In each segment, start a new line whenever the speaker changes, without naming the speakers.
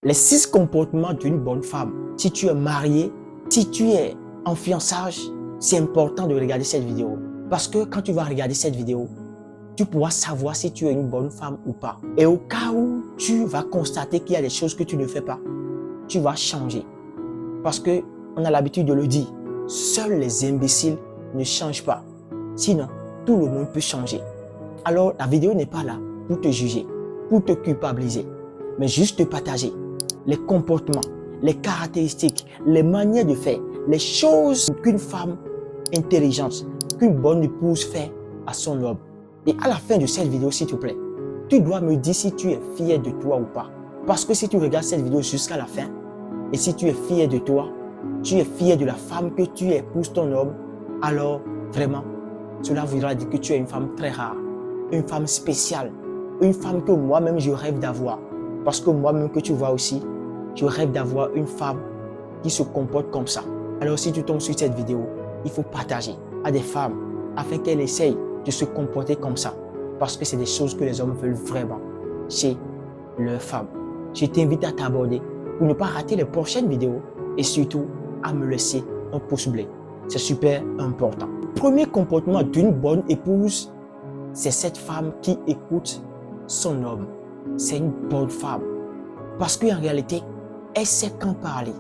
Les 6 comportements d'une bonne femme. Si tu es marié, si tu es en fiançage, c'est important de regarder cette vidéo. Parce que quand tu vas regarder cette vidéo, tu pourras savoir si tu es une bonne femme ou pas. Et au cas où tu vas constater qu'il y a des choses que tu ne fais pas, tu vas changer. Parce qu'on a l'habitude de le dire, seuls les imbéciles ne changent pas. Sinon, tout le monde peut changer. Alors, la vidéo n'est pas là pour te juger, pour te culpabiliser, mais juste te partager les comportements, les caractéristiques, les manières de faire, les choses qu'une femme intelligente, qu'une bonne épouse fait à son homme. Et à la fin de cette vidéo, s'il te plaît, tu dois me dire si tu es fier de toi ou pas. Parce que si tu regardes cette vidéo jusqu'à la fin, et si tu es fier de toi, tu es fier de la femme que tu épouses ton homme, alors vraiment, cela voudra dire que tu es une femme très rare, une femme spéciale, une femme que moi-même je rêve d'avoir. Parce que moi-même que tu vois aussi, je rêve d'avoir une femme qui se comporte comme ça. Alors si tu tombes sur cette vidéo, il faut partager à des femmes afin qu'elles essayent de se comporter comme ça. Parce que c'est des choses que les hommes veulent vraiment chez leurs femmes. Je t'invite à t'abonner pour ne pas rater les prochaines vidéos et surtout à me laisser un pouce bleu. C'est super important. Le premier comportement d'une bonne épouse, c'est cette femme qui écoute son homme. C'est une bonne femme. Parce qu'en réalité, elle sait quand parler.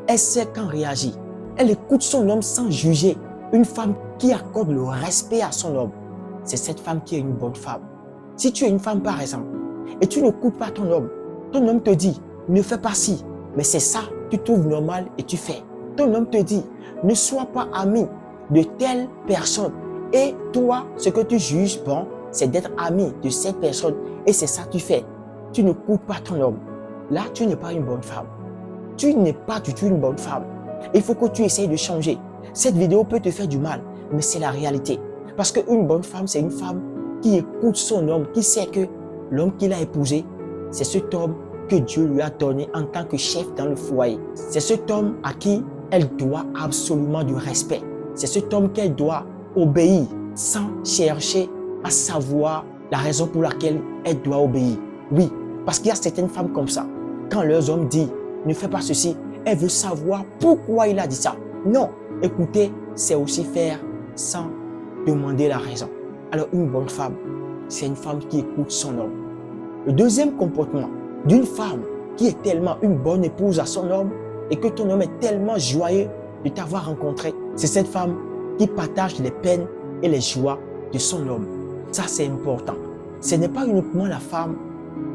Elle sait quand réagir. Elle écoute son homme sans juger. Une femme qui accorde le respect à son homme. C'est cette femme qui est une bonne femme. Si tu es une femme par exemple, et tu n'écoutes pas ton homme te dit, ne fais pas ci, mais c'est ça, tu trouves normal et tu fais. Ton homme te dit, ne sois pas ami de telle personne. Et toi, ce que tu juges bon, c'est d'être ami de cette personne et c'est ça que tu fais. Tu n'écoutes pas ton homme. Là, tu n'es pas une bonne femme. Tu n'es pas du tout une bonne femme. Il faut que tu essayes de changer. Cette vidéo peut te faire du mal, mais c'est la réalité. Parce qu'une bonne femme, c'est une femme qui écoute son homme, qui sait que l'homme qu'il a épousé, c'est cet homme que Dieu lui a donné en tant que chef dans le foyer. C'est cet homme à qui elle doit absolument du respect. C'est cet homme qu'elle doit obéir sans chercher à savoir la raison pour laquelle elle doit obéir. Oui, parce qu'il y a certaines femmes comme ça. Quand leurs hommes disent « ne fais pas ceci », elle veut savoir pourquoi il a dit ça. Non, écouter, c'est aussi faire sans demander la raison. Alors une bonne femme, c'est une femme qui écoute son homme. Le deuxième comportement d'une femme qui est tellement une bonne épouse à son homme et que ton homme est tellement joyeux de t'avoir rencontré, c'est cette femme qui partage les peines et les joies de son homme. Ça, c'est important. Ce n'est pas uniquement la femme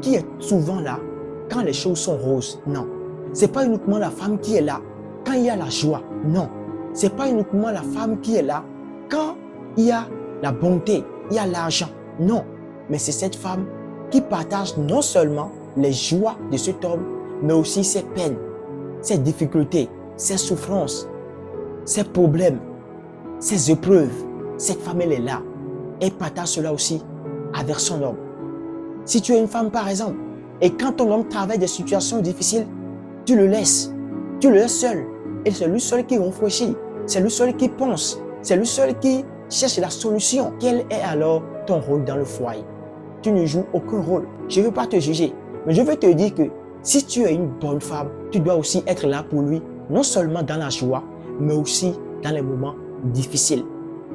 qui est souvent là quand les choses sont roses. Non. Ce n'est pas uniquement la femme qui est là quand il y a la joie. Non. Ce n'est pas uniquement la femme qui est là quand il y a la bonté, il y a l'argent. Non. Mais c'est cette femme qui partage non seulement les joies de cet homme, mais aussi ses peines, ses difficultés, ses souffrances, ses problèmes, ses épreuves. Cette femme, elle est là. Elle partage cela aussi avec son homme. Si tu es une femme, par exemple, et quand ton homme travaille des situations difficiles, tu le laisses seul. Et c'est lui seul qui réfléchit, c'est lui seul qui pense, c'est lui seul qui cherche la solution. Quel est alors ton rôle dans le foyer? Tu ne joues aucun rôle. Je ne veux pas te juger, mais je veux te dire que si tu es une bonne femme, tu dois aussi être là pour lui, non seulement dans la joie, mais aussi dans les moments difficiles.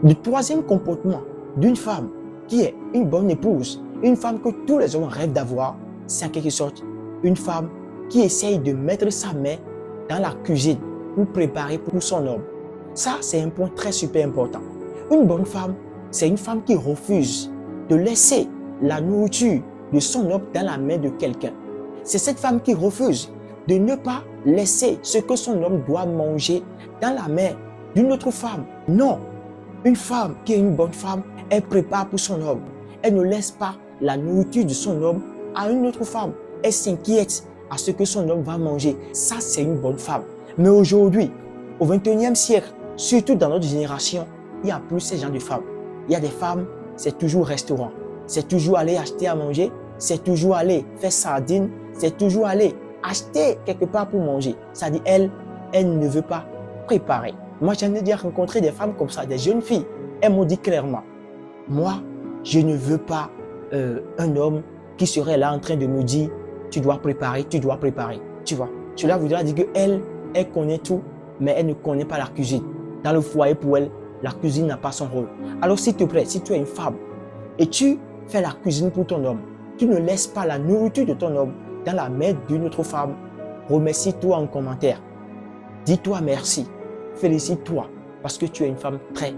Le troisième comportement d'une femme qui est une bonne épouse, une femme que tous les hommes rêvent d'avoir, c'est en quelque sorte une femme qui essaye de mettre sa main dans la cuisine pour préparer pour son homme. Ça, c'est un point très super important. Une bonne femme, c'est une femme qui refuse de laisser la nourriture de son homme dans la main de quelqu'un. C'est cette femme qui refuse de ne pas laisser ce que son homme doit manger dans la main d'une autre femme. Non, une femme qui est une bonne femme, elle prépare pour son homme. Elle ne laisse pas la nourriture de son homme à une autre femme. Elle s'inquiète à ce que son homme va manger. Ça, c'est une bonne femme. Mais aujourd'hui, au 21e siècle, surtout dans notre génération, il n'y a plus ce genre de femmes. Il y a des femmes, c'est toujours restaurant. C'est toujours aller acheter à manger. C'est toujours aller faire sardines. C'est toujours aller acheter quelque part pour manger. Ça dit, elle ne veut pas préparer. Moi, j'en ai déjà rencontré des femmes comme ça, des jeunes filles. Elles m'ont dit clairement, moi, je ne veux pas un homme qui serait là en train de me dire, tu dois préparer, tu dois préparer. Tu vois, cela voudra dire qu'elle, elle connaît tout, mais elle ne connaît pas la cuisine. Dans le foyer, pour elle, la cuisine n'a pas son rôle. Alors, s'il te plaît, si tu es une femme et tu fais la cuisine pour ton homme, tu ne laisses pas la nourriture de ton homme dans la main d'une autre femme. Remercie-toi en commentaire. Dis-toi merci. Félicite-toi parce que tu es une femme très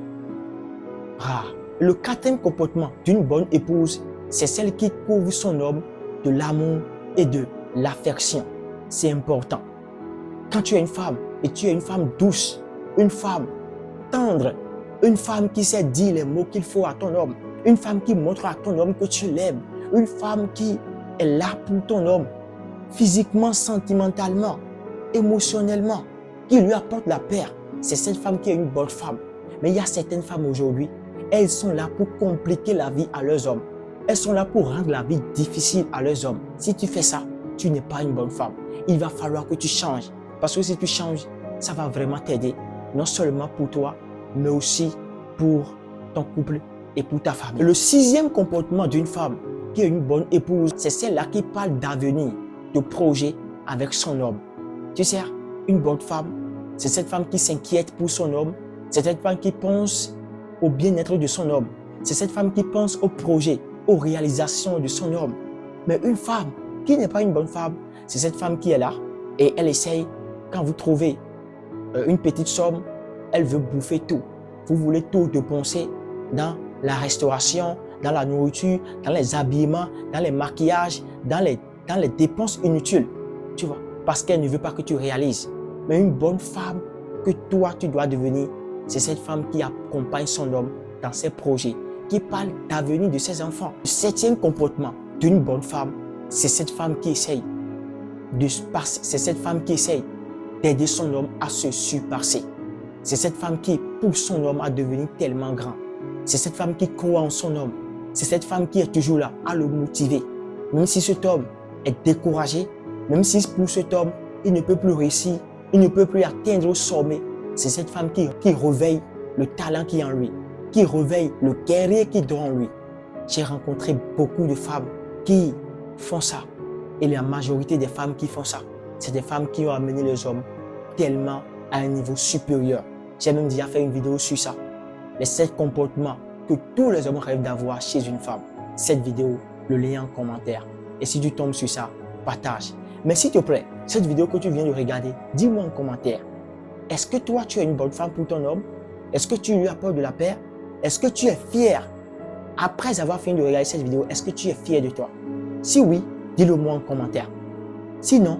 rare. Le quatrième comportement d'une bonne épouse, c'est celle qui couvre son homme de l'amour et de l'affection. C'est important. Quand tu es une femme et tu es une femme douce, une femme tendre, une femme qui sait dire les mots qu'il faut à ton homme, une femme qui montre à ton homme que tu l'aimes, une femme qui est là pour ton homme, physiquement, sentimentalement, émotionnellement, qui lui apporte la paix. C'est cette femme qui est une bonne femme. Mais il y a certaines femmes aujourd'hui, elles sont là pour compliquer la vie à leurs hommes. Elles sont là pour rendre la vie difficile à leurs hommes. Si tu fais ça, tu n'es pas une bonne femme. Il va falloir que tu changes. Parce que si tu changes, ça va vraiment t'aider. Non seulement pour toi, mais aussi pour ton couple et pour ta famille. Le sixième comportement d'une femme qui est une bonne épouse, c'est celle-là qui parle d'avenir, de projet avec son homme. Tu sais, une bonne femme, c'est cette femme qui s'inquiète pour son homme. C'est cette femme qui pense au bien-être de son homme. C'est cette femme qui pense au projet, aux réalisations de son homme. Mais une femme qui n'est pas une bonne femme, c'est cette femme qui est là et elle essaye, quand vous trouvez une petite somme, elle veut bouffer tout. Vous voulez tout dépenser dans la restauration, dans la nourriture, dans les habillements, dans les maquillages, dans les dépenses inutiles. Tu vois, parce qu'elle ne veut pas que tu réalises. Mais une bonne femme que toi, tu dois devenir, c'est cette femme qui accompagne son homme dans ses projets, qui parle d'avenir de ses enfants. Le septième comportement d'une bonne femme, c'est cette femme qui essaye d'aider son homme à se surpasser. C'est cette femme qui pousse son homme à devenir tellement grand. C'est cette femme qui croit en son homme. C'est cette femme qui est toujours là à le motiver. Même si cet homme est découragé, même si pour cet homme, il ne peut plus réussir, il ne peut plus atteindre au sommet, c'est cette femme qui réveille le talent qui est en lui, qui réveille le guerrier qui dort en lui. J'ai rencontré beaucoup de femmes qui font ça. Et la majorité des femmes qui font ça, c'est des femmes qui ont amené les hommes tellement à un niveau supérieur. J'ai même déjà fait une vidéo sur ça. Les 7 comportements que tous les hommes rêvent d'avoir chez une femme. Cette vidéo, le lien en commentaire. Et si tu tombes sur ça, partage. Mais s'il te plaît, cette vidéo que tu viens de regarder, dis-moi en commentaire. Est-ce que toi, tu es une bonne femme pour ton homme? Est-ce que tu lui apportes de la paix? Est-ce que tu es fier? Après avoir fini de regarder cette vidéo, est-ce que tu es fier de toi? Si oui, dis-le moi en commentaire. Sinon,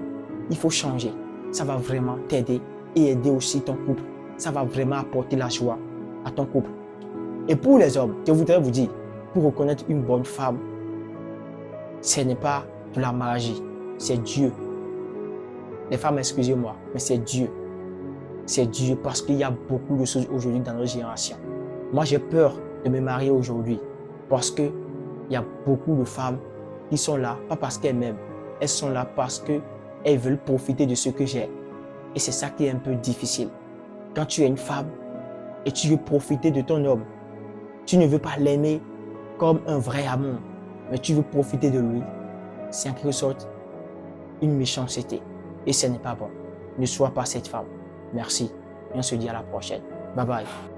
il faut changer. Ça va vraiment t'aider et aider aussi ton couple. Ça va vraiment apporter la joie à ton couple. Et pour les hommes, je voudrais vous dire, pour reconnaître une bonne femme, ce n'est pas de la magie, c'est Dieu. Les femmes, excusez-moi, mais c'est Dieu. C'est Dieu parce qu'il y a beaucoup de choses aujourd'hui dans notre génération. Moi, j'ai peur de me marier aujourd'hui parce qu'il y a beaucoup de femmes qui sont là, pas parce qu'elles m'aiment, elles sont là parce qu'elles veulent profiter de ce que j'ai. Et c'est ça qui est un peu difficile. Quand tu es une femme et tu veux profiter de ton homme, tu ne veux pas l'aimer comme un vrai amour, mais tu veux profiter de lui. C'est en quelque sorte une méchanceté. Et ce n'est pas bon. Ne sois pas cette femme. Merci. Et on se dit à la prochaine. Bye bye.